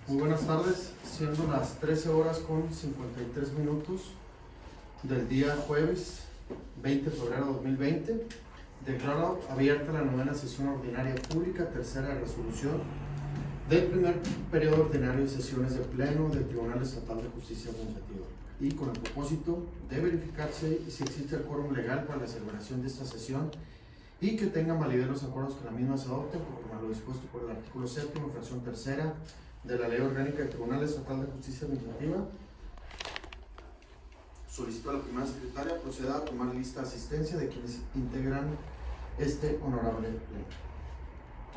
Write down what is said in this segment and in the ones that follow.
Muy buenas tardes, siendo las 13 horas con 53 minutos del día jueves 20 de febrero de 2020, declaro abierta la novena sesión ordinaria pública, tercera resolución del primer periodo ordinario de sesiones de pleno del Tribunal Estatal de Justicia Administrativa, y con el propósito de verificarse si existe el quórum legal para la celebración de esta sesión y que tengan validez los acuerdos que la misma se adopten conforme a lo dispuesto por el artículo 7, fracción tercera de la Ley Orgánica del Tribunal Estatal de Justicia Administrativa. Solicito a la primera secretaria proceda a tomar lista de asistencia de quienes integran este honorable pleno.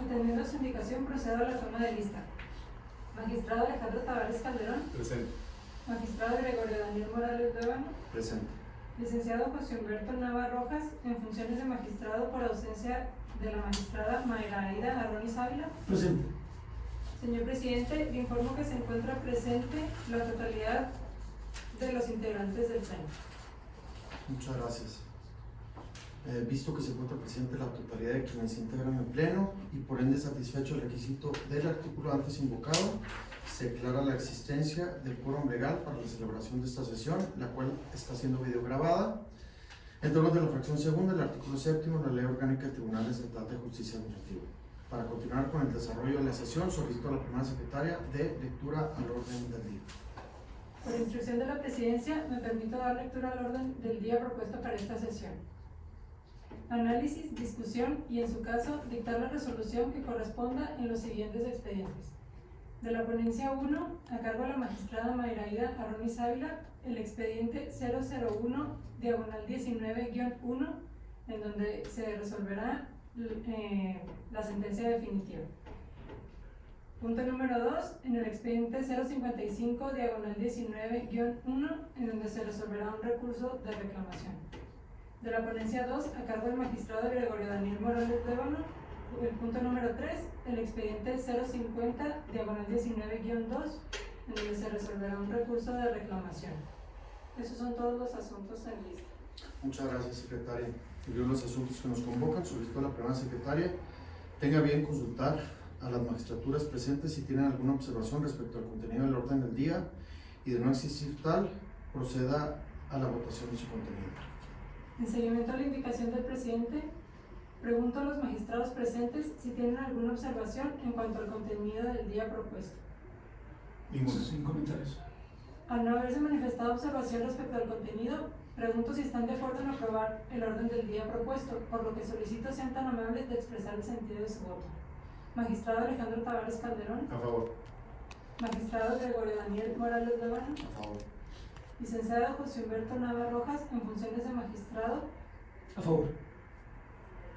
Atendiendo su indicación, procedo a la toma de lista. Magistrado Alejandro Tavares Calderón. Presente. Magistrado Gregorio Daniel Morales Luevano. Presente. Licenciado José Humberto Nava Rojas, en funciones de magistrado por ausencia de la magistrada Mayra Aida Arronis Ávila. Presente. Señor presidente, le informo que se encuentra presente la totalidad de los integrantes del pleno. Muchas gracias. Visto que se encuentra presente la totalidad de quienes integran el pleno y por ende satisfecho el requisito del artículo antes invocado, se declara la existencia del quórum legal para la celebración de esta sesión, la cual está siendo videograbada. En torno de la fracción segunda del artículo 7 de la Ley Orgánica del Tribunal Estatal de Justicia Administrativa. Para continuar con el desarrollo de la sesión, solicito a la primera secretaria de lectura al orden del día. Por instrucción de la presidencia, me permito dar lectura al orden del día propuesto para esta sesión. Análisis, discusión y, en su caso, dictar la resolución que corresponda en los siguientes expedientes. De la ponencia 1, a cargo de la magistrada Mayra Aida Arronis Ávila, el expediente 001-19-1, en donde se resolverá la sentencia definitiva. Punto número 2, en el expediente 055-19-1, en donde se resolverá un recurso de reclamación. De la ponencia 2, a cargo del magistrado Gregorio Daniel Morales Luevano, el punto número 3, el expediente 050-19-2, en donde se resolverá un recurso de reclamación. Esos son todos los asuntos en lista. Muchas gracias, secretaria. Yo los asuntos que nos convocan, solicito a la primera secretaria tenga bien consultar a las magistraturas presentes si tienen alguna observación respecto al contenido del orden del día, y de no existir tal, proceda a la votación de su contenido. En seguimiento a la indicación del presidente, pregunto a los magistrados presentes si tienen alguna observación en cuanto al contenido del día propuesto. Ninguno. Sin comentarios. Al no haberse manifestado observación respecto al contenido, pregunto si están de acuerdo en aprobar el orden del día propuesto, por lo que solicito sean tan amables de expresar el sentido de su voto. Magistrado Alejandro Tavares Calderón. A favor. Magistrado Gregorio Daniel Morales Luevano. A favor. Licenciado José Humberto Nava Rojas, en funciones de magistrado. A favor.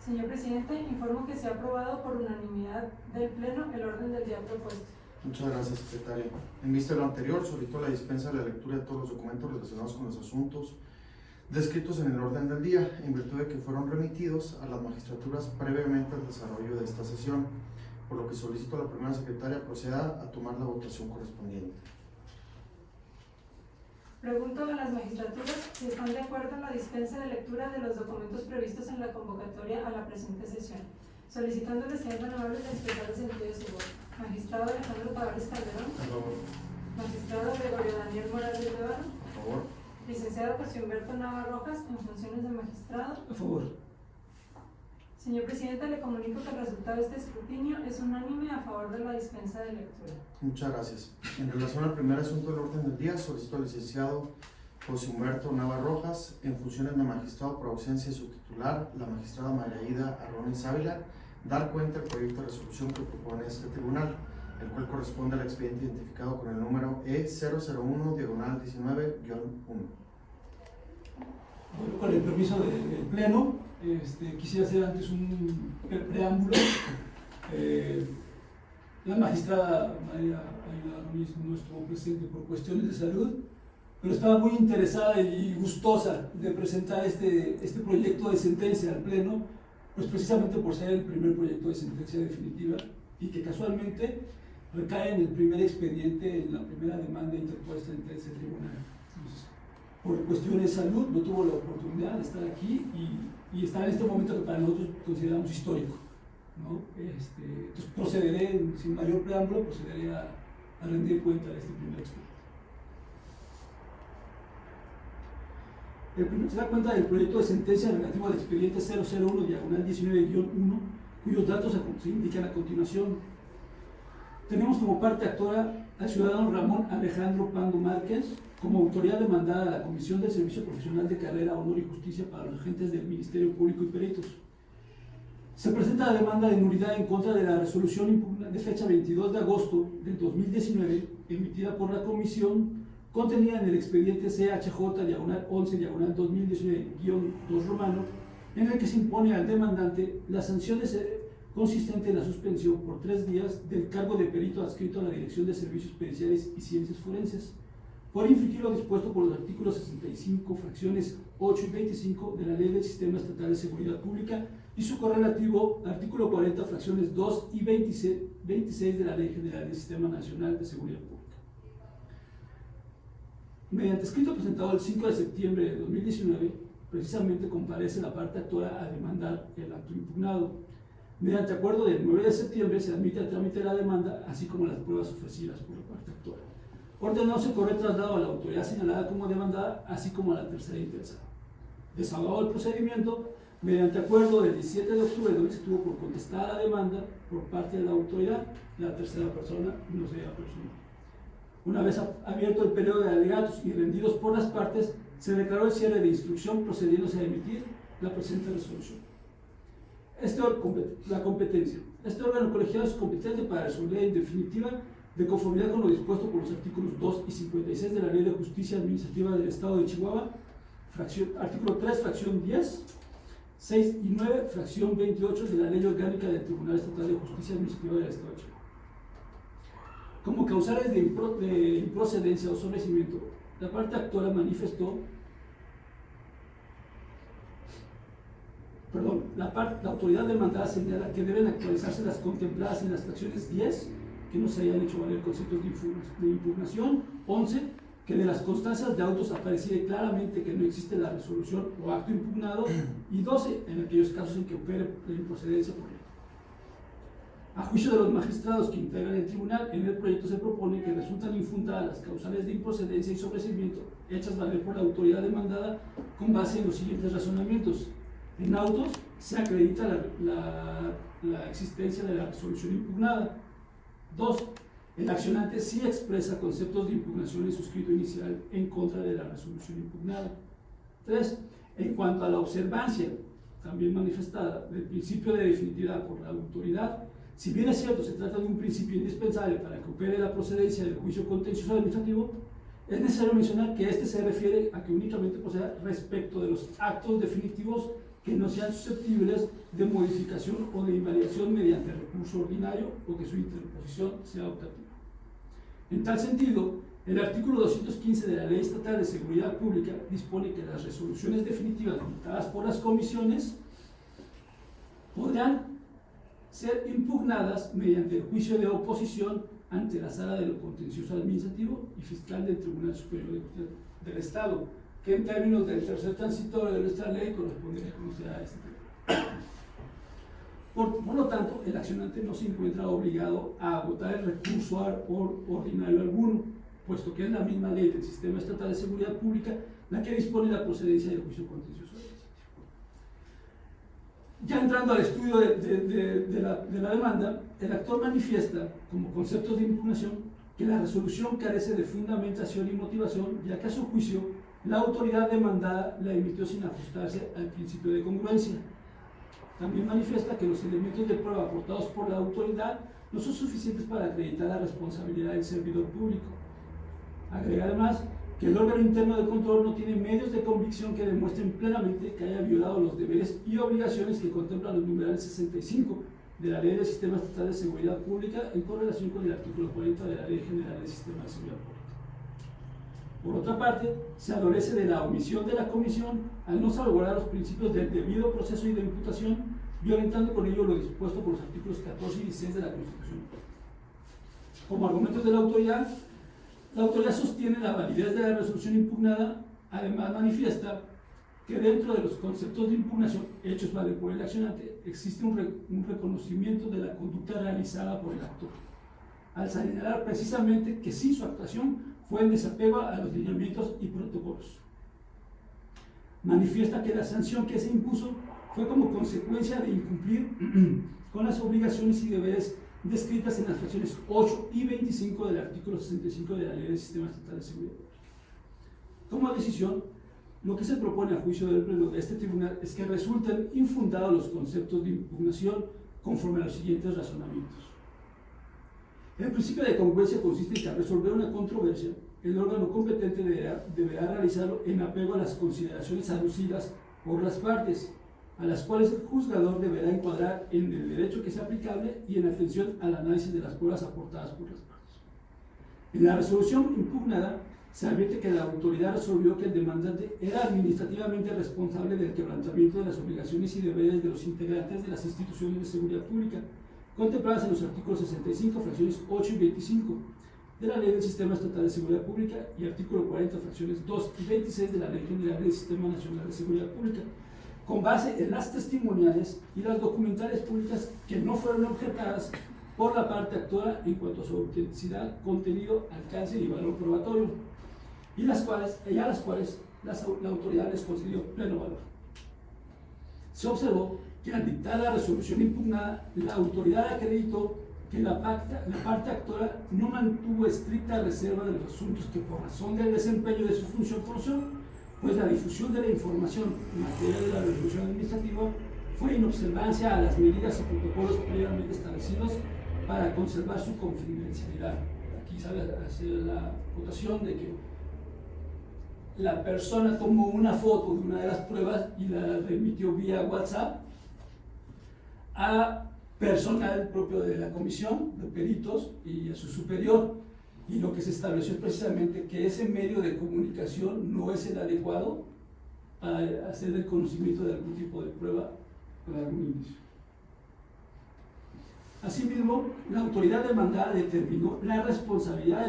Señor presidente, informo que se ha aprobado por unanimidad del Pleno el orden del día propuesto. Muchas gracias, secretaria. En vista de lo anterior, solicito la dispensa de la lectura de todos los documentos relacionados con los asuntos descritos en el orden del día, en virtud de que fueron remitidos a las magistraturas previamente al desarrollo de esta sesión, por lo que solicito a la primera secretaria proceda a tomar la votación correspondiente. Pregunto a las magistraturas si están de acuerdo en la dispensa de lectura de los documentos previstos en la convocatoria a la presente sesión, solicitándoles sean tan amables de expresar el sentido de su voto. Magistrado Alejandro Tavares Calderón. A favor. Magistrado Gregorio Daniel Morales Luevano. A favor. Licenciado José Humberto Nava Rojas, en funciones de magistrado. A favor. Señor presidente, le comunico que el resultado de este escrutinio es unánime a favor de la dispensa de lectura. Muchas gracias. En relación al primer asunto del orden del día, solicito al licenciado José Humberto Nava Rojas, en funciones de magistrado por ausencia de su titular, la magistrada Mayra Aida Arronis Ávila, dar cuenta del proyecto de resolución que propone este tribunal, el cual corresponde al expediente identificado con el número E001-19-1. Bueno, con el permiso del Pleno, quisiera hacer antes un preámbulo. La magistrada María Aida Arronis no estuvo presente por cuestiones de salud, pero estaba muy interesada y gustosa de presentar este proyecto de sentencia al Pleno, pues precisamente por ser el primer proyecto de sentencia definitiva y que casualmente recae en el primer expediente, en la primera demanda interpuesta ante ese tribunal. Entonces, por cuestiones de salud no tuvo la oportunidad de estar aquí y está en este momento que para nosotros consideramos histórico, ¿no? Entonces procederé, sin mayor preámbulo, procederé a a rendir cuenta de este primer expediente. El primero se da cuenta del proyecto de sentencia relativo al expediente 001/19-1, cuyos datos se indican a continuación. Tenemos como parte actora al ciudadano Ramón Alejandro Pando Márquez como autoridad demandada a la Comisión del Servicio Profesional de Carrera, Honor y Justicia para los agentes del Ministerio Público y peritos. Se presenta la demanda de nulidad en contra de la resolución de fecha 22 de agosto del 2019 emitida por la Comisión, contenida en el expediente CHJ-11/2019-2 romano, en el que se impone al demandante la sanción consistente en la suspensión por 3 días del cargo de perito adscrito a la Dirección de Servicios Periciales y Ciencias Forenses, por infringir lo dispuesto por los artículos 65, fracciones 8 y 25 de la Ley del Sistema Estatal de Seguridad Pública y su correlativo artículo 40, fracciones 2 y 26 de la Ley General del Sistema Nacional de Seguridad Pública. Mediante escrito presentado el 5 de septiembre de 2019, precisamente comparece la parte actora a demandar el acto impugnado. Mediante acuerdo del 9 de septiembre se admite a trámite la demanda, así como las pruebas ofrecidas por la parte actora. Ordenándose correr traslado a la autoridad señalada como demandada, así como a la tercera interesada. Desahogado el procedimiento, mediante acuerdo del 17 de octubre, donde se tuvo por contestada la demanda por parte de la autoridad, la tercera persona no se haya personado. Una vez abierto el periodo de alegatos y rendidos por las partes, se declaró el cierre de instrucción, procediéndose a emitir la presente resolución. La competencia. Este órgano colegiado es competente para resolver en definitiva, de conformidad con lo dispuesto por los artículos 2 y 56 de la Ley de Justicia Administrativa del Estado de Chihuahua, artículo 3, fracción 10, 6 y 9, fracción 28 de la Ley Orgánica del Tribunal Estatal de Justicia Administrativa del Estado de Chihuahua. Como causales de improcedencia o sobrecimiento, la parte actora manifestó, la autoridad demandada señala que deben actualizarse las contempladas en las fracciones 10, que no se hayan hecho valer conceptos de impugnación, 11, que de las constancias de autos apareciera claramente que no existe la resolución o acto impugnado, y 12, en aquellos casos en que opere la improcedencia por ley. A juicio de los magistrados que integran el tribunal, en el proyecto se propone que resultan infundadas las causales de improcedencia y sobrecimiento hechas valer por la autoridad demandada con base en los siguientes razonamientos. En autos se acredita la existencia de la resolución impugnada. 2. El accionante sí expresa conceptos de impugnación en su escrito inicial en contra de la resolución impugnada. 3. En cuanto a la observancia, también manifestada, del principio de definitividad por la autoridad, si bien es cierto, se trata de un principio indispensable para que opere la procedencia del juicio contencioso administrativo, es necesario mencionar que este se refiere a que únicamente proceda respecto de los actos definitivos que no sean susceptibles de modificación o de invalidación mediante recurso ordinario o que su interposición sea optativa. En tal sentido, el artículo 215 de la Ley Estatal de Seguridad Pública dispone que las resoluciones definitivas dictadas por las comisiones podrán ser impugnadas mediante el juicio de oposición ante la Sala de lo Contencioso Administrativo y Fiscal del Tribunal Superior de Justicia del Estado, que en términos del tercer transitorio de nuestra ley correspondería conocer a este tema. Por lo tanto, el accionante no se encuentra obligado a agotar el recurso ordinario alguno, puesto que es la misma ley del Sistema Estatal de Seguridad Pública la que dispone la procedencia del juicio contencioso administrativo. Ya entrando al estudio de la demanda, el actor manifiesta como conceptos de impugnación que la resolución carece de fundamentación y motivación, ya que a su juicio la autoridad demandada la emitió sin ajustarse al principio de congruencia. También manifiesta que los elementos de prueba aportados por la autoridad no son suficientes para acreditar la responsabilidad del servidor público. Agrega además que el órgano interno de control no tiene medios de convicción que demuestren plenamente que haya violado los deberes y obligaciones que contemplan los numerales 65 de la Ley del Sistema Estatal de Seguridad Pública en correlación con el artículo 40 de la Ley General del Sistema de Seguridad Pública. Por otra parte, se adolece de la omisión de la Comisión al no salvaguardar los principios del debido proceso y de imputación, violentando con ello lo dispuesto por los artículos 14 y 16 de la Constitución. Como argumentos de la autoridad sostiene la validez de la resolución impugnada, además manifiesta que dentro de los conceptos de impugnación hechos valer por el accionante existe un reconocimiento de la conducta realizada por el actor. al señalar precisamente que sí, su actuación fue en desapego a los lineamientos y protocolos. Manifiesta que la sanción que se impuso fue como consecuencia de incumplir con las obligaciones y deberes descritas en las fracciones 8 y 25 del artículo 65 de la Ley del Sistema Estatal de Seguridad Pública. Como decisión, lo que se propone a juicio del Pleno de este tribunal es que resulten infundados los conceptos de impugnación conforme a los siguientes razonamientos. El principio de congruencia consiste en que al resolver una controversia, el órgano competente deberá realizarlo en apego a las consideraciones aducidas por las partes, a las cuales el juzgador deberá encuadrar en el derecho que sea aplicable y en atención al análisis de las pruebas aportadas por las partes. En la resolución impugnada, se advierte que la autoridad resolvió que el demandante era administrativamente responsable del quebrantamiento de las obligaciones y deberes de los integrantes de las instituciones de seguridad pública, contempladas en los artículos 65, fracciones 8 y 25 de la Ley del Sistema Estatal de Seguridad Pública y artículo 40, fracciones 2 y 26 de la Ley General del Sistema Nacional de Seguridad Pública, con base en las testimoniales y las documentales públicas que no fueron objetadas por la parte actora en cuanto a su autenticidad, contenido, alcance y valor probatorio, y a las cuales la autoridad les concedió pleno valor. Se observó que al dictar la resolución impugnada, la autoridad acreditó que la parte actora no mantuvo estricta reserva de los asuntos que por razón del desempeño de su función conoció, pues la difusión de la información en materia de la resolución administrativa fue en observancia a las medidas y protocolos previamente establecidos para conservar su confidencialidad. Aquí sale la acotación de que la persona tomó una foto de una de las pruebas y la remitió vía WhatsApp a personal propio de la comisión de peritos y a su superior, y lo que se estableció es precisamente que ese medio de comunicación no es el adecuado para hacer el conocimiento de algún tipo de prueba o de algún indicio. Asimismo, la autoridad demandada determinó la responsabilidad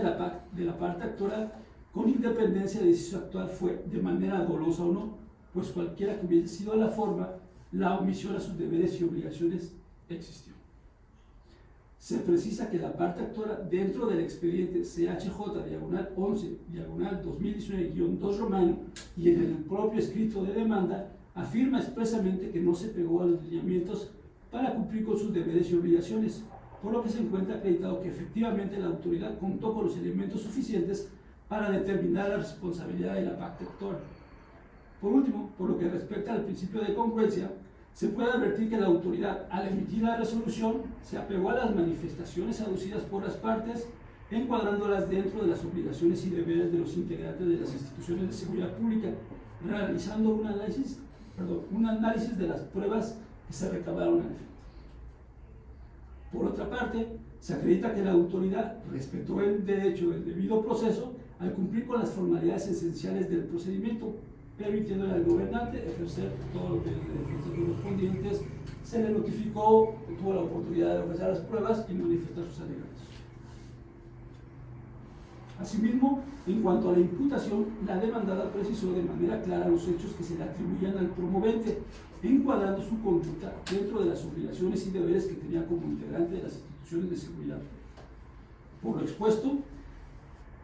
de la parte actora con independencia de si su actuar fue de manera dolosa o no, pues cualquiera que hubiese sido la forma, la omisión a sus deberes y obligaciones existió. Se precisa que la parte actora dentro del expediente CHJ-11-2019-2 romano y en el propio escrito de demanda afirma expresamente que no se pegó a los lineamientos para cumplir con sus deberes y obligaciones, por lo que se encuentra acreditado que efectivamente la autoridad contó con los elementos suficientes para determinar la responsabilidad de la parte actora. Por último, por lo que respecta al principio de congruencia, se puede advertir que la autoridad, al emitir la resolución, se apegó a las manifestaciones aducidas por las partes, encuadrándolas dentro de las obligaciones y deberes de los integrantes de las instituciones de seguridad pública, realizando un análisis de las pruebas que se recabaron al efecto. Por otra parte, se acredita que la autoridad respetó el derecho del debido proceso al cumplir con las formalidades esenciales del procedimiento, permitiéndole al gobernante ejercer todo lo que de defensa correspondientes, se le notificó, tuvo la oportunidad de ofrecer las pruebas y manifestar sus alegatos. Asimismo, en cuanto a la imputación, la demandada precisó de manera clara los hechos que se le atribuían al promovente, encuadrando su conducta dentro de las obligaciones y deberes que tenía como integrante de las instituciones de seguridad. Por lo expuesto,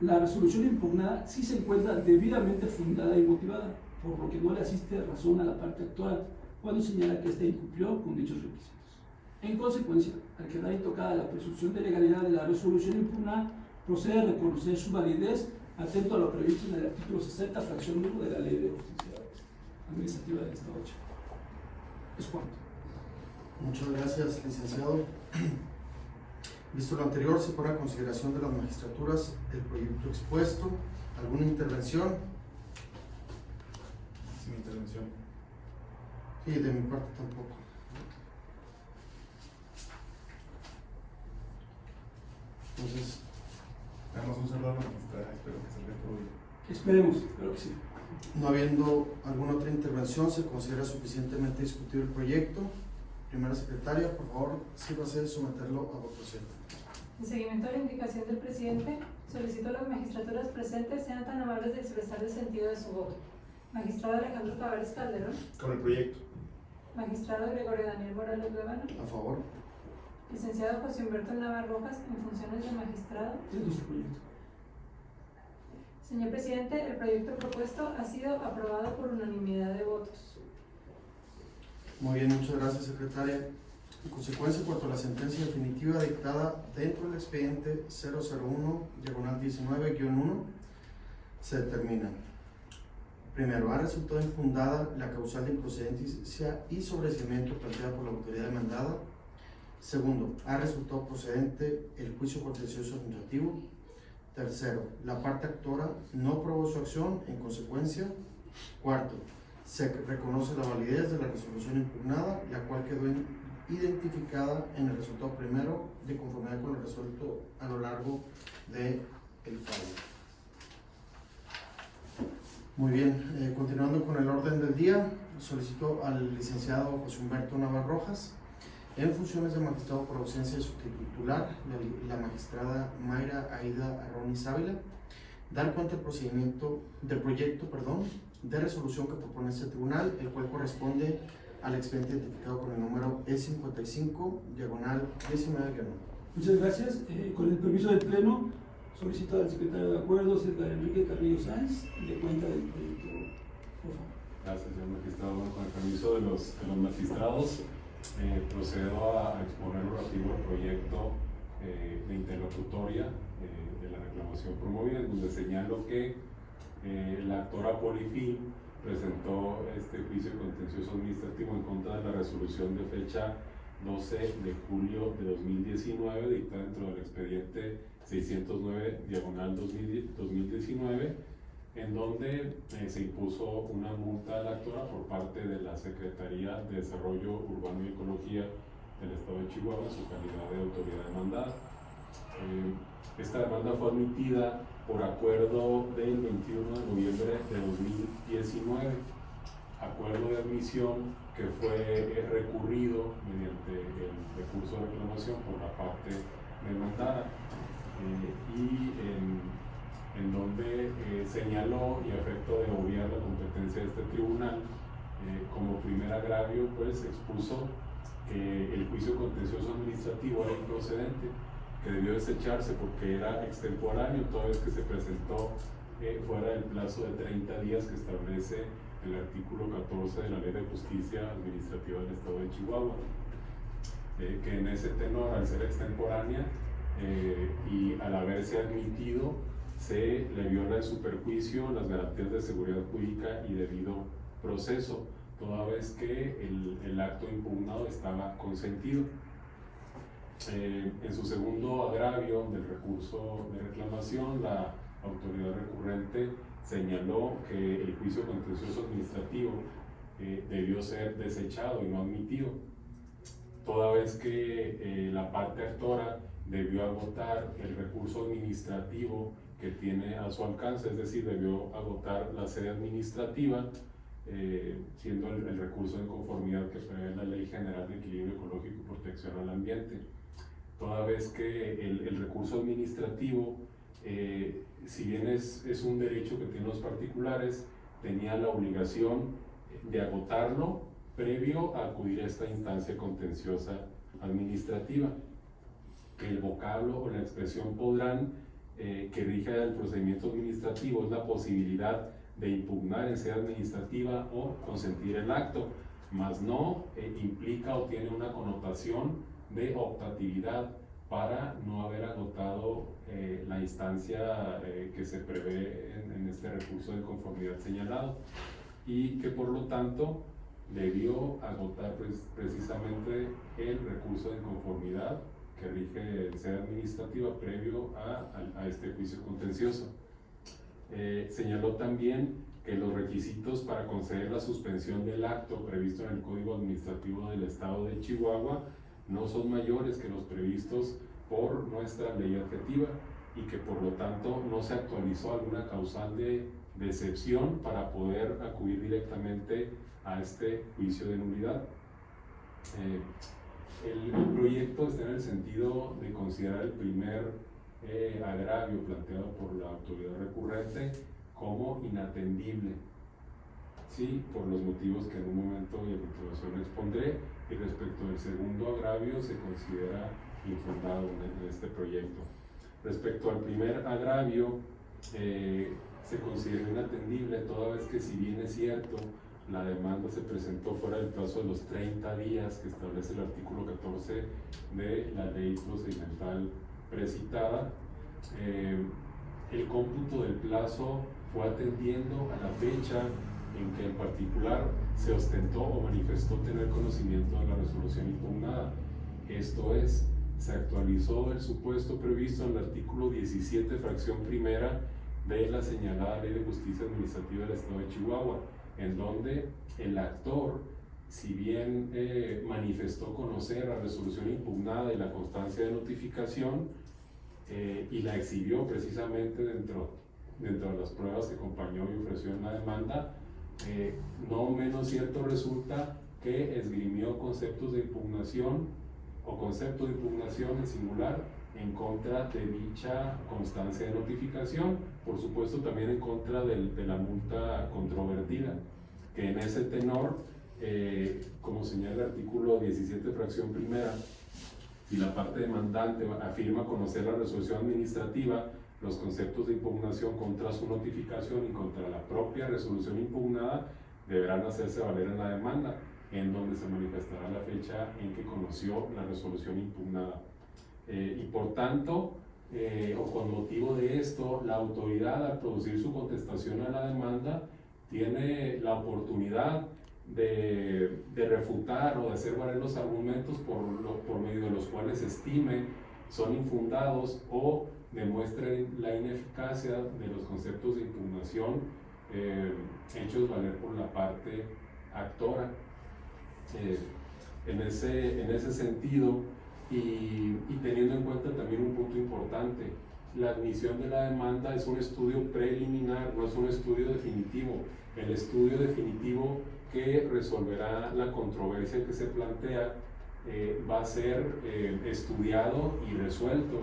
la resolución impugnada sí se encuentra debidamente fundada y motivada, por lo que no le asiste razón a la parte actual cuando señala que ésta incumplió con dichos requisitos. En consecuencia, al quedar intocada la presunción de legalidad de la resolución impugnada, procede a reconocer su validez atento a lo previsto en el artículo 60, fracción 1 de la Ley de Justicia Administrativa del Estado de Chihuahua. Es cuanto. Muchas gracias, licenciado. Visto lo anterior, se pone a consideración de las magistraturas el proyecto expuesto. ¿Alguna intervención? Sin intervención. Sí, de mi parte tampoco. Entonces, Damos un saludo a la magistrada, espero que salga todo bien. Esperemos, espero que sí. no habiendo alguna otra intervención, se considera suficientemente discutido el proyecto. Primera secretaria, por favor, sírvase de someterlo a votación. En seguimiento a la indicación del presidente, solicito a las magistraturas presentes sean tan amables de expresar el sentido de su voto. Magistrado Alejandro Tavares Calderón. Con el proyecto. Magistrado Gregorio Daniel Morales Guevara. A favor. Licenciado José Humberto Nava Rojas, en funciones de magistrado. Es nuestro proyecto. Señor presidente, el proyecto propuesto ha sido aprobado por unanimidad de votos. Muy bien, muchas gracias, secretaria. En consecuencia, en cuanto a la sentencia definitiva dictada dentro del expediente 001-19-1, se determina: primero, ha resultado infundada la causal de improcedencia y sobreseimiento planteada por la autoridad demandada. Segundo, ha resultado procedente el juicio contencioso administrativo. Tercero, la parte actora no probó su acción en consecuencia. Cuarto, se reconoce la validez de la resolución impugnada, la cual quedó identificada en el resultado primero de conformidad con lo resuelto a lo largo del fallo. Muy bien, continuando con el orden del día, solicito al licenciado José Humberto Nava Rojas, en funciones de magistrado por ausencia de su titular, la magistrada Mayra Aida Arronis Ávila, dar cuenta del proyecto de resolución que propone este tribunal, el cual corresponde al expediente identificado con el número E55/19-1. Muchas gracias. Con el permiso del Pleno, solicito al secretario de Acuerdos, Edgar Enrique Carrillo Sáenz, de cuenta del proyecto, por favor. Gracias, señor magistrado. Bueno, con el permiso de los magistrados, procedo a exponer lo relativo al proyecto de interlocutoria de la reclamación promovida, en donde señalo que la actora Polifil presentó este juicio contencioso administrativo en contra de la resolución de fecha 12 de julio de 2019, dictada dentro del expediente 609/2019, en donde se impuso una multa a la actora por parte de la Secretaría de Desarrollo Urbano y Ecología del Estado de Chihuahua en su calidad de autoridad demandada. Esta demanda fue admitida por acuerdo del 21 de noviembre de 2019, acuerdo de admisión que fue recurrido mediante el recurso de reclamación por la parte demandada, y en donde señaló, y a efecto de obviar la competencia de este tribunal, como primer agravio, pues expuso que el juicio contencioso administrativo era improcedente, que debió desecharse porque era extemporáneo, toda vez que se presentó fuera del plazo de 30 días que establece el artículo 14 de la Ley de Justicia Administrativa del Estado de Chihuahua, que en ese tenor, al ser extemporánea y al haberse admitido, se le viola en su perjuicio las garantías de seguridad jurídica y debido proceso, toda vez que el acto impugnado estaba consentido. En su segundo agravio del recurso de reclamación, la autoridad recurrente señaló que el juicio contencioso administrativo debió ser desechado y no admitido, toda vez que la parte actora debió agotar el recurso administrativo que tiene a su alcance, es decir, debió agotar la sede administrativa, siendo el recurso en conformidad que prevé la Ley General de Equilibrio Ecológico y Protección al Ambiente, toda vez que el recurso administrativo, si bien es un derecho que tienen los particulares, tenía la obligación de agotarlo previo a acudir a esta instancia contenciosa administrativa. El vocablo o la expresión podrán, que rige el procedimiento administrativo, es la posibilidad de impugnar en sede administrativa o consentir el acto, mas no implica o tiene una connotación de optatividad para no haber agotado la instancia que se prevé en este recurso de conformidad señalado, y que por lo tanto debió agotar precisamente el recurso de conformidad que rige en sede administrativa previo a este juicio contencioso. Señaló también que los requisitos para conceder la suspensión del acto previsto en el Código Administrativo del Estado de Chihuahua no son mayores que los previstos por nuestra ley adjetiva, y que por lo tanto no se actualizó alguna causal de excepción para poder acudir directamente a este juicio de nulidad. El proyecto está en el sentido de considerar el primer agravio planteado por la autoridad recurrente como inatendible, sí, por los motivos que en un momento y a continuación expondré, y respecto del segundo agravio se considera infundado en este proyecto. Respecto al primer agravio, se consideró inatendible toda vez que, si bien es cierto, la demanda se presentó fuera del plazo de los 30 días que establece el artículo 14 de la ley procedimental precitada, el cómputo del plazo fue atendiendo a la fecha en que en particular se ostentó o manifestó tener conocimiento de la resolución impugnada. Esto es, se actualizó el supuesto previsto en el artículo 17, fracción primera de la señalada Ley de Justicia Administrativa del Estado de Chihuahua, en donde el actor, si bien manifestó conocer la resolución impugnada y la constancia de notificación, y la exhibió precisamente dentro de las pruebas que acompañó y ofreció en la demanda, no menos cierto resulta que esgrimió conceptos de impugnación o concepto de impugnación en singular en contra de dicha constancia de notificación, por supuesto también en contra de la multa controvertida, que en ese tenor, como señala el artículo 17, fracción primera, si la parte demandante afirma conocer la resolución administrativa, los conceptos de impugnación contra su notificación y contra la propia resolución impugnada deberán hacerse valer en la demanda, en donde se manifestará la fecha en que conoció la resolución impugnada. Y por tanto, o con motivo de esto, la autoridad, al producir su contestación a la demanda, tiene la oportunidad de refutar o de hacer valer los argumentos por medio de los cuales estime son infundados o demuestren la ineficacia de los conceptos de impugnación hechos valer por la parte actora. En ese sentido, y teniendo en cuenta también un punto importante, la admisión de la demanda es un estudio preliminar, no es un estudio definitivo. El estudio definitivo que resolverá la controversia que se plantea va a ser estudiado y resuelto,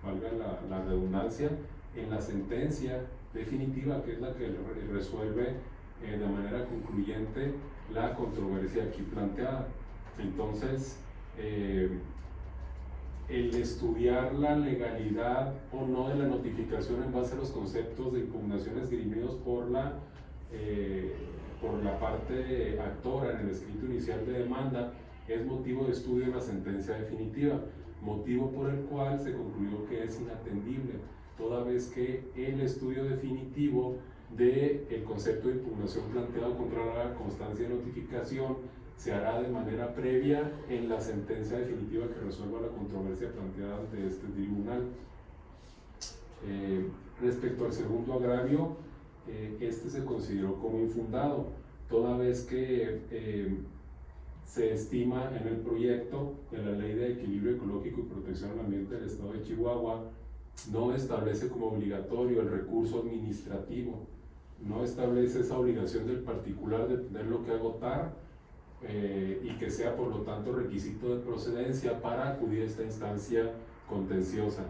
valga la redundancia, en la sentencia definitiva, que es la que resuelve de manera concluyente la controversia aquí planteada. Entonces, el estudiar la legalidad o no de la notificación en base a los conceptos de impugnación esgrimidos por la parte actora en el escrito inicial de demanda es motivo de estudio en la sentencia definitiva, motivo por el cual se concluyó que es inatendible, toda vez que el estudio definitivo del concepto de impugnación planteado contra la constancia de notificación se hará de manera previa en la sentencia definitiva que resuelva la controversia planteada ante este tribunal. Respecto al segundo agravio, este se consideró como infundado, toda vez que se estima en el proyecto que la Ley de Equilibrio Ecológico y Protección al Ambiente del Estado de Chihuahua no establece como obligatorio el recurso administrativo, no establece esa obligación del particular de tenerlo que agotar y que sea por lo tanto requisito de procedencia para acudir a esta instancia contenciosa.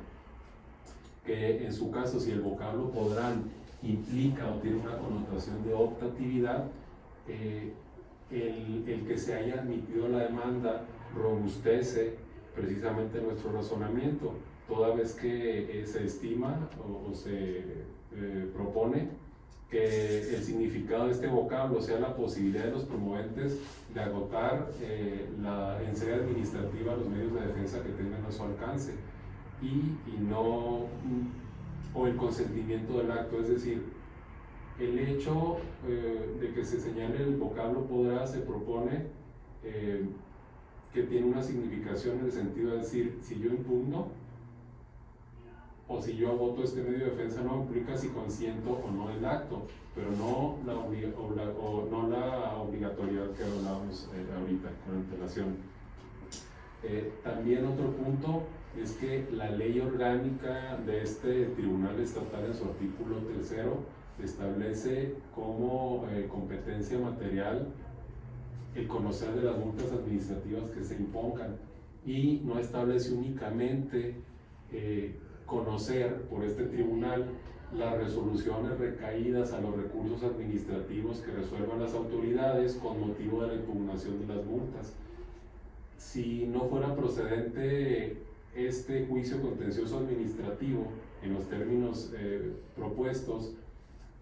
Que en su caso, si el vocablo podrán implica o tiene una connotación de optatividad, el que se haya admitido la demanda robustece precisamente nuestro razonamiento, toda vez que se estima o se propone que el significado de este vocablo sea la posibilidad de los promoventes de agotar en sede administrativa los medios de defensa que tengan a su alcance y no, o el consentimiento del acto, es decir, el hecho de que se señale el vocablo podrá se propone que tiene una significación en el sentido de decir, si yo impugno o si yo agoto este medio de defensa, no implica si consiento o no el acto, pero no la obligatoriedad que hablábamos ahorita con antelación. También otro punto es que la ley orgánica de este tribunal estatal en su artículo 3 establece como competencia material el conocer de las multas administrativas que se impongan y no establece únicamente conocer por este tribunal las resoluciones recaídas a los recursos administrativos que resuelvan las autoridades con motivo de la impugnación de las multas. si no fuera procedente este juicio contencioso administrativo en los términos propuestos,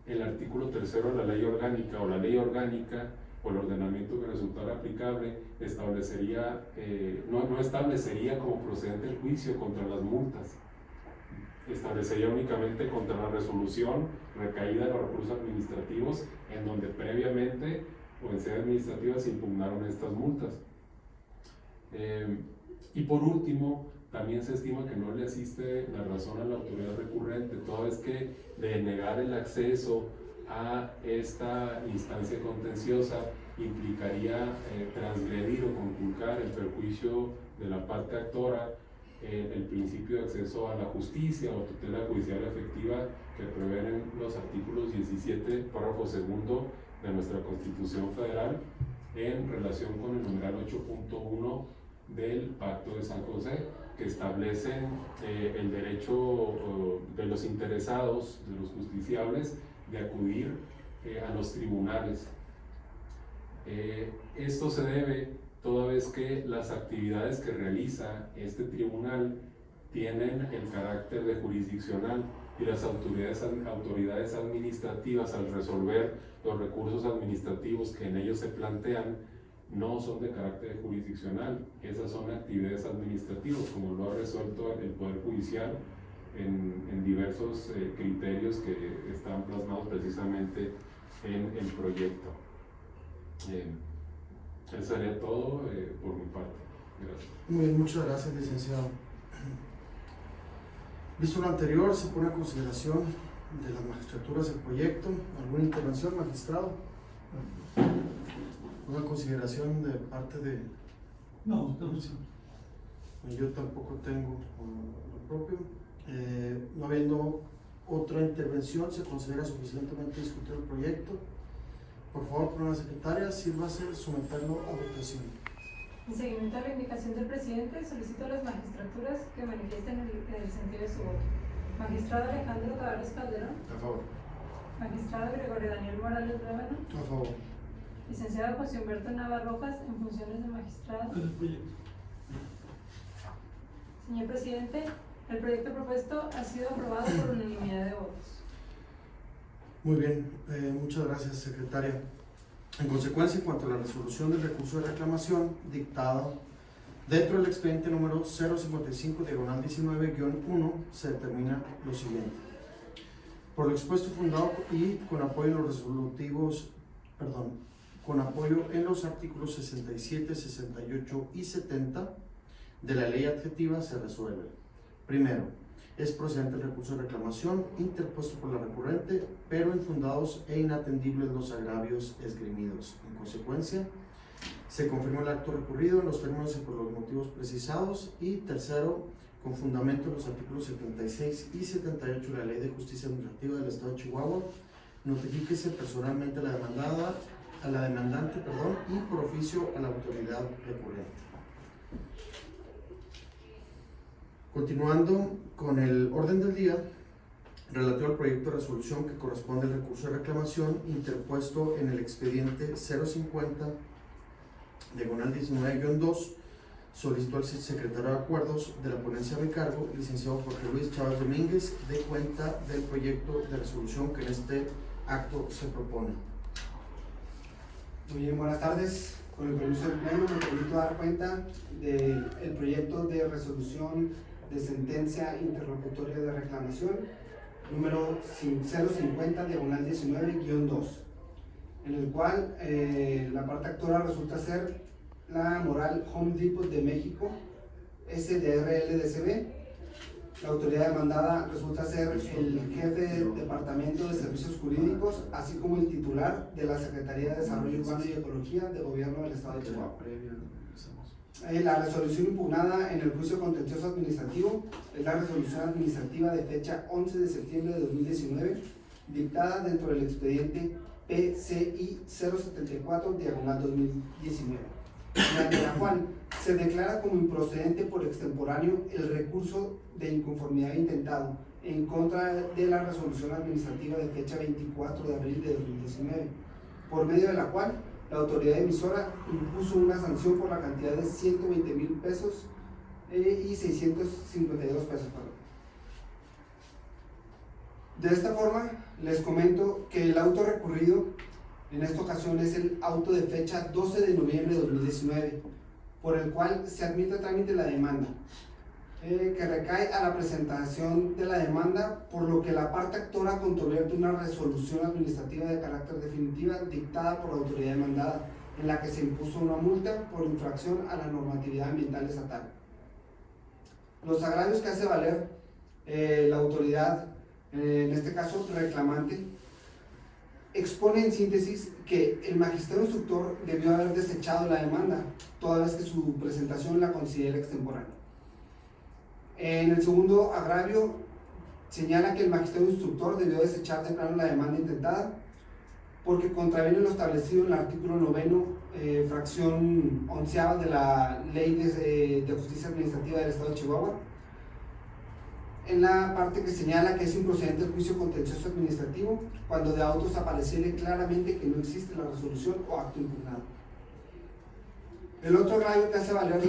el artículo 3º de la ley orgánica o la ley orgánica o el ordenamiento que resultara aplicable establecería, no establecería como procedente el juicio contra las multas, establecería únicamente contra la resolución recaída de los recursos administrativos en donde previamente o en sede administrativa se impugnaron estas multas. Y por último, también se estima que no le asiste la razón a la autoridad recurrente, toda vez que de negar el acceso a esta instancia contenciosa implicaría transgredir o conculcar en perjuicio de la parte actora el principio de acceso a la justicia o tutela judicial efectiva que prevén los artículos 17, párrafo 2 de nuestra Constitución Federal en relación con el numeral 8.1 del Pacto de San José, que establecen el derecho de los interesados, de los justiciables, de acudir a los tribunales. Esto se debe toda vez que las actividades que realiza este tribunal tienen el carácter de jurisdiccional y las autoridades administrativas, al resolver los recursos administrativos que en ellos se plantean, no son de carácter jurisdiccional. Esas son actividades administrativas, como lo ha resuelto el Poder Judicial en diversos criterios que están plasmados precisamente en el proyecto. Eso sería todo por mi parte. Gracias. Muy bien, muchas gracias, licenciado. Visto lo anterior, se pone a consideración de las magistraturas el proyecto. ¿Alguna intervención, magistrado? ¿Una consideración de parte de...? No, sí. Yo tampoco tengo lo propio. No habiendo otra intervención, se considera suficientemente discutido el proyecto. Por favor, por la secretaria, sírvase someterlo a votación. En seguimiento a la indicación del presidente, solicito a las magistraturas que manifiesten el sentido de su voto. Magistrado Alejandro Tavares Calderón. A favor. Magistrado Gregorio Daniel Morales Rábano. A favor. Licenciado José Humberto Nava Rojas, en funciones de magistrado. El proyecto. Señor presidente, el proyecto propuesto ha sido aprobado por unanimidad de votos. Muy bien, muchas gracias, secretaria. En consecuencia, en cuanto a la resolución del recurso de reclamación dictado dentro del expediente número 055/19-1, se determina lo siguiente. Por lo expuesto, fundado y con apoyo en los resolutivos, con apoyo en los artículos 67, 68 y 70 de la ley adjetiva, se resuelve. Primero, es procedente el recurso de reclamación interpuesto por la recurrente, pero infundados e inatendibles los agravios esgrimidos. En consecuencia, se confirma el acto recurrido en los términos y por los motivos precisados. Y tercero, con fundamento en los artículos 76 y 78 de la Ley de Justicia Administrativa del Estado de Chihuahua, notifíquese personalmente a la demandante, y por oficio a la autoridad recurrente. Continuando con el orden del día, relativo al proyecto de resolución que corresponde al recurso de reclamación interpuesto en el expediente 050/19-2, solicitó al secretario de Acuerdos de la ponencia a mi cargo, licenciado Jorge Luis Chávez Domínguez, de cuenta del proyecto de resolución que en este acto se propone. Muy bien, buenas tardes. Con el permiso del Pleno, me permito dar cuenta del proyecto de resolución de sentencia interlocutoria de reclamación número 050/19-2, en el cual la parte actora resulta ser la Moral Home Depot de México, SDRL-DCB. La autoridad demandada resulta ser el jefe del Departamento de Servicios Jurídicos, así como el titular de la Secretaría de Desarrollo Urbano y Ecología del Gobierno del Estado de Chihuahua. La resolución impugnada en el juicio contencioso administrativo es la resolución administrativa de fecha 11 de septiembre de 2019, dictada dentro del expediente PCI 074/2019, mediante la cual se declara como improcedente por extemporáneo el recurso de inconformidad intentado en contra de la resolución administrativa de fecha 24 de abril de 2019, por medio de la cual la autoridad emisora impuso una sanción por la cantidad de 120,000 pesos y 652 pesos. De esta forma, les comento que el auto recurrido en esta ocasión es el auto de fecha 12 de noviembre de 2019, por el cual se admite a trámite la demanda, que recae a la presentación de la demanda, por lo que la parte actora controvierte una resolución administrativa de carácter definitiva dictada por la autoridad demandada, en la que se impuso una multa por infracción a la normatividad ambiental estatal. Los agravios que hace valer la autoridad, en este caso reclamante, expone en síntesis que el magistrado instructor debió haber desechado la demanda, toda vez que su presentación la considera extemporánea. En el segundo agravio señala que el magistrado instructor debió desechar de plano la demanda intentada porque contraviene lo establecido en el artículo 9, fracción 11ª de la Ley de Justicia Administrativa del Estado de Chihuahua, en la parte que señala que es improcedente el juicio contencioso administrativo cuando de autos apareciere claramente que no existe la resolución o acto impugnado. El otro agravio que hace valer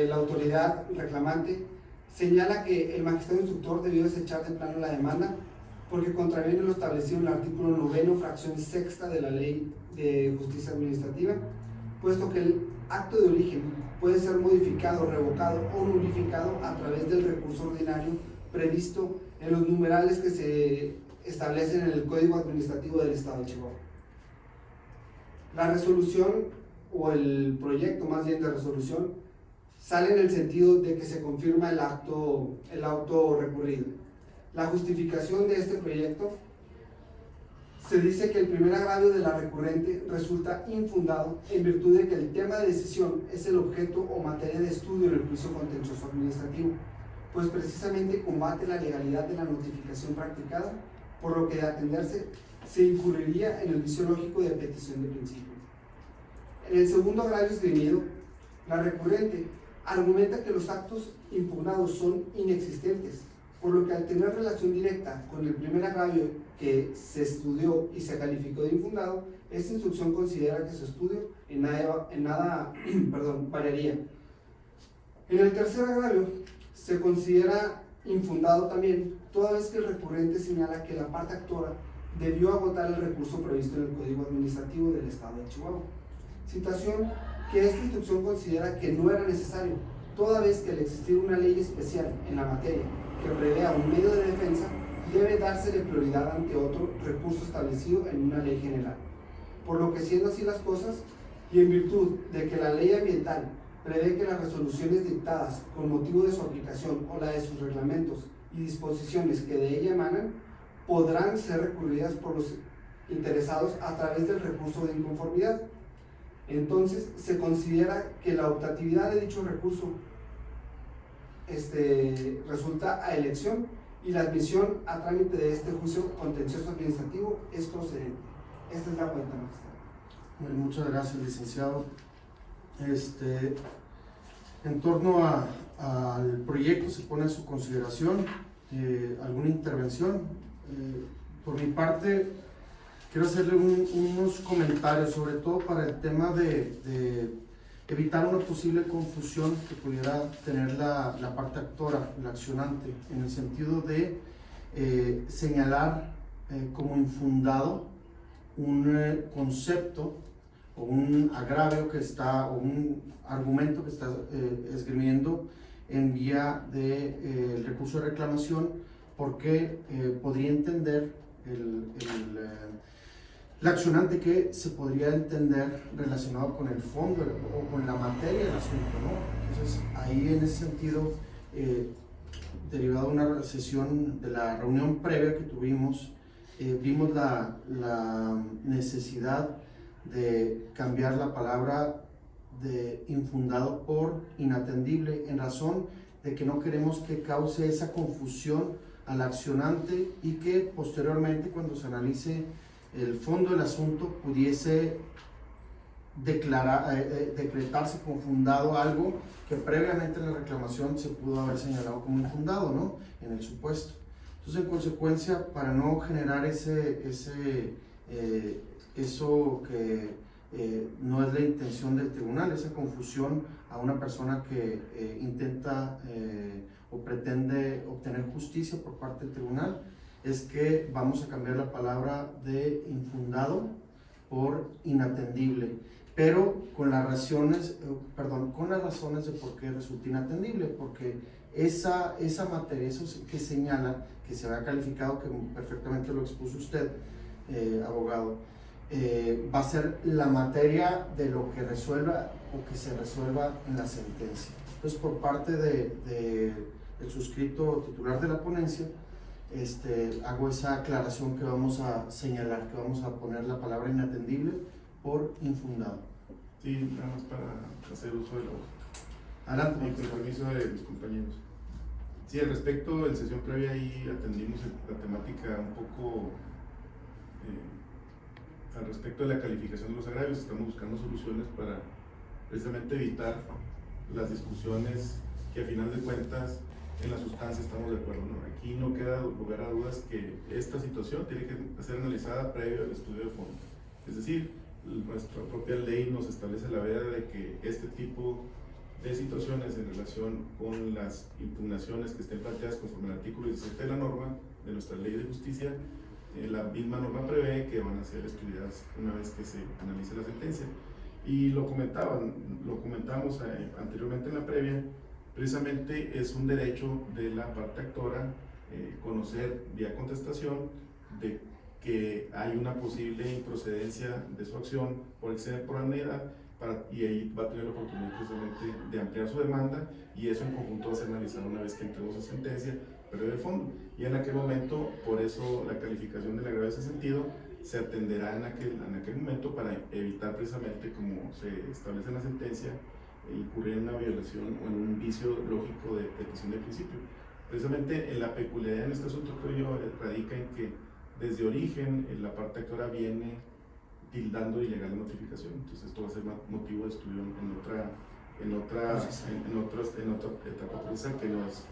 la autoridad reclamante señala que el magistrado instructor debió desechar de plano la demanda porque contraviene lo establecido en el artículo 9, fracción 6ª de la Ley de Justicia Administrativa, puesto que el acto de origen puede ser modificado, revocado o nulificado a través del recurso ordinario previsto en los numerales que se establecen en el Código Administrativo del Estado de Chihuahua. La resolución, o el proyecto más bien de resolución, sale en el sentido de que se confirma el auto recurrido. La justificación de este proyecto: se dice que el primer agravio de la recurrente resulta infundado en virtud de que el tema de decisión es el objeto o materia de estudio en el juicio contencioso administrativo, pues precisamente combate la legalidad de la notificación practicada, por lo que de atenderse se incurriría en el vicio lógico de petición de principio. En el segundo agravio esgrimido, la recurrente argumenta que los actos impugnados son inexistentes, por lo que al tener relación directa con el primer agravio que se estudió y se calificó de infundado, esta instrucción considera que su estudio en nada variaría. En el tercer agravio se considera infundado también, toda vez que el recurrente señala que la parte actora debió agotar el recurso previsto en el Código Administrativo del Estado de Chihuahua, situación que esta instrucción considera que no era necesario, toda vez que al existir una ley especial en la materia que prevea un medio de defensa, debe dársele prioridad ante otro recurso establecido en una ley general. Por lo que, siendo así las cosas, y en virtud de que la ley ambiental prevé que las resoluciones dictadas con motivo de su aplicación o la de sus reglamentos y disposiciones que de ella emanan, podrán ser recurridas por los interesados a través del recurso de inconformidad, entonces se considera que la optatividad de dicho recurso resulta a elección y la admisión a trámite de este juicio contencioso administrativo es procedente. Esta es la cuenta, magistrado. Muchas gracias, licenciado. En torno al proyecto se pone a su consideración alguna intervención. Por mi parte, quiero hacerle unos comentarios, sobre todo para el tema de evitar una posible confusión que pudiera tener la parte actora, la accionante, en el sentido de señalar como infundado un concepto o un agravio que está, o un argumento que está esgrimiendo en vía de recurso de reclamación, porque podría entender la accionante que se podría entender relacionado con el fondo o con la materia del asunto, ¿no? Entonces, ahí en ese sentido, derivado de una sesión de la reunión previa que tuvimos, vimos la necesidad de cambiar la palabra de infundado por inatendible, en razón de que no queremos que cause esa confusión al accionante y que posteriormente, cuando se analice el fondo del asunto, pudiese decretarse como fundado algo que previamente en la reclamación se pudo haber señalado como infundado, ¿no? En el supuesto. Entonces, en consecuencia, para no generar eso que no es la intención del tribunal, esa confusión a una persona que intenta o pretende obtener justicia por parte del tribunal, es que vamos a cambiar la palabra de infundado por inatendible, pero con las razones de por qué resulta inatendible, porque esa materia, eso que señala, que se había calificado, que perfectamente lo expuso usted, abogado, va a ser la materia de lo que resuelva o que se resuelva en la sentencia. Entonces, por parte del suscrito titular de la ponencia, hago esa aclaración que vamos a señalar, que vamos a poner la palabra inatendible por infundado. Sí, nada más para hacer uso de la voz. Adelante, Y con el permiso de mis compañeros. Sí, al respecto, en sesión previa ahí atendimos la temática un poco al respecto de la calificación de los agravios. Estamos buscando soluciones para precisamente evitar las discusiones que a final de cuentas en la sustancia estamos de acuerdo, ¿no? Aquí no queda lugar a dudas que esta situación tiene que ser analizada previo al estudio de fondo. Es decir, nuestra propia ley nos establece la veda de que este tipo de situaciones en relación con las impugnaciones que estén planteadas conforme al artículo 17 de la norma de nuestra ley de justicia, la misma norma prevé que van a ser estudiadas una vez que se analice la sentencia. Y lo comentábamos anteriormente en la previa, precisamente es un derecho de la parte actora conocer vía contestación de que hay una posible improcedencia de su acción por extemporaneidad, y ahí va a tener la oportunidad precisamente de ampliar su demanda, y eso en conjunto va a ser analizado una vez que entremos a sentencia, pero de fondo. Y en aquel momento, por eso la calificación del agravio en ese sentido se atenderá en aquel momento para evitar precisamente, como se establece en la sentencia, incurrir en una violación o en un vicio lógico de petición de principio. Precisamente en la peculiaridad en este asunto, creo yo, radica en que desde origen la parte actora viene tildando ilegal la notificación. Entonces esto va a ser motivo de estudio en otra etapa procesal que no es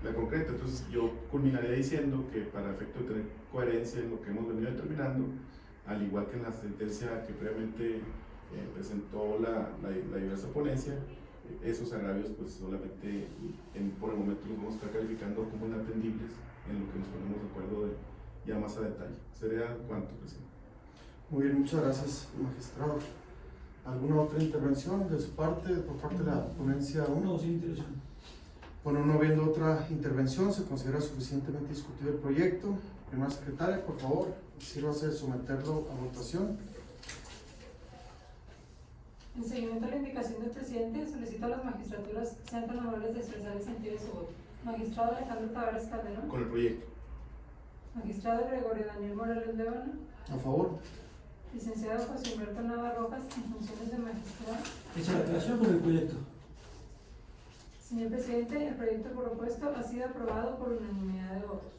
la concreta. Entonces yo culminaría diciendo que para efecto de tener coherencia en lo que hemos venido determinando, al igual que en la sentencia que previamente presentó la diversa ponencia, esos agravios pues solamente por el momento los vamos a estar calificando como inatendibles, en lo que nos ponemos de acuerdo ya más a detalle. ¿Sería cuánto, presidente? Muy bien, muchas gracias, magistrado. ¿Alguna otra intervención de su parte, por parte de la ponencia 1? No, sin intervención. Bueno, no habiendo otra intervención, se considera suficientemente discutido el proyecto. Primera secretaria, por favor, sírvase de someterlo a votación. En seguimiento a la indicación del presidente, solicito a las magistraturas sean tan amables de expresar el sentido de su voto. Magistrado Alejandro Tavares Calderón. Con el proyecto. Magistrado Gregorio Daniel Morales León. A favor. Licenciado José Humberto Nava Rojas, en funciones de magistrado. Hecha la aclaración con el proyecto. Señor presidente, el proyecto propuesto ha sido aprobado por unanimidad de votos.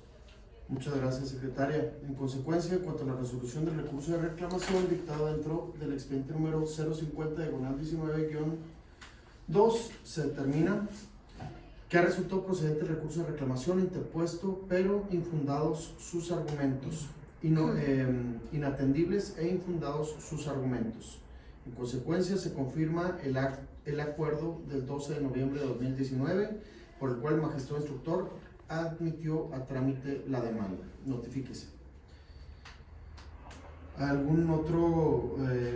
Muchas gracias, secretaria. En consecuencia, en cuanto a la resolución del recurso de reclamación dictado dentro del expediente número 050-19-2, se determina que ha resultado procedente el recurso de reclamación interpuesto, pero infundados sus argumentos, inatendibles e infundados sus argumentos. En consecuencia, se confirma el acuerdo del 12 de noviembre de 2019, por el cual el magistrado instructor admitió a trámite la demanda. Notifíquese. ¿Algún otro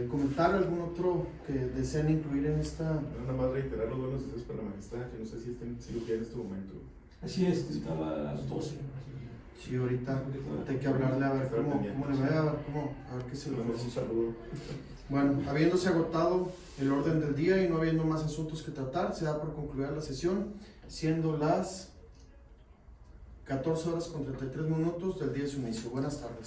comentario, algún otro que deseen incluir en esta? Nada más reiterar los buenos deseos para la magistrada, que no sé si está en cirugía en este momento. Así es, estaba a las 12. Sí, ahorita hay que hablarle a ver cómo le va, a ver qué se le Un ofrece. saludo. Bueno, habiéndose agotado el orden del día y no habiendo más asuntos que tratar, se da por concluida la sesión, siendo las 14:33 del día de su inicio. Buenas tardes.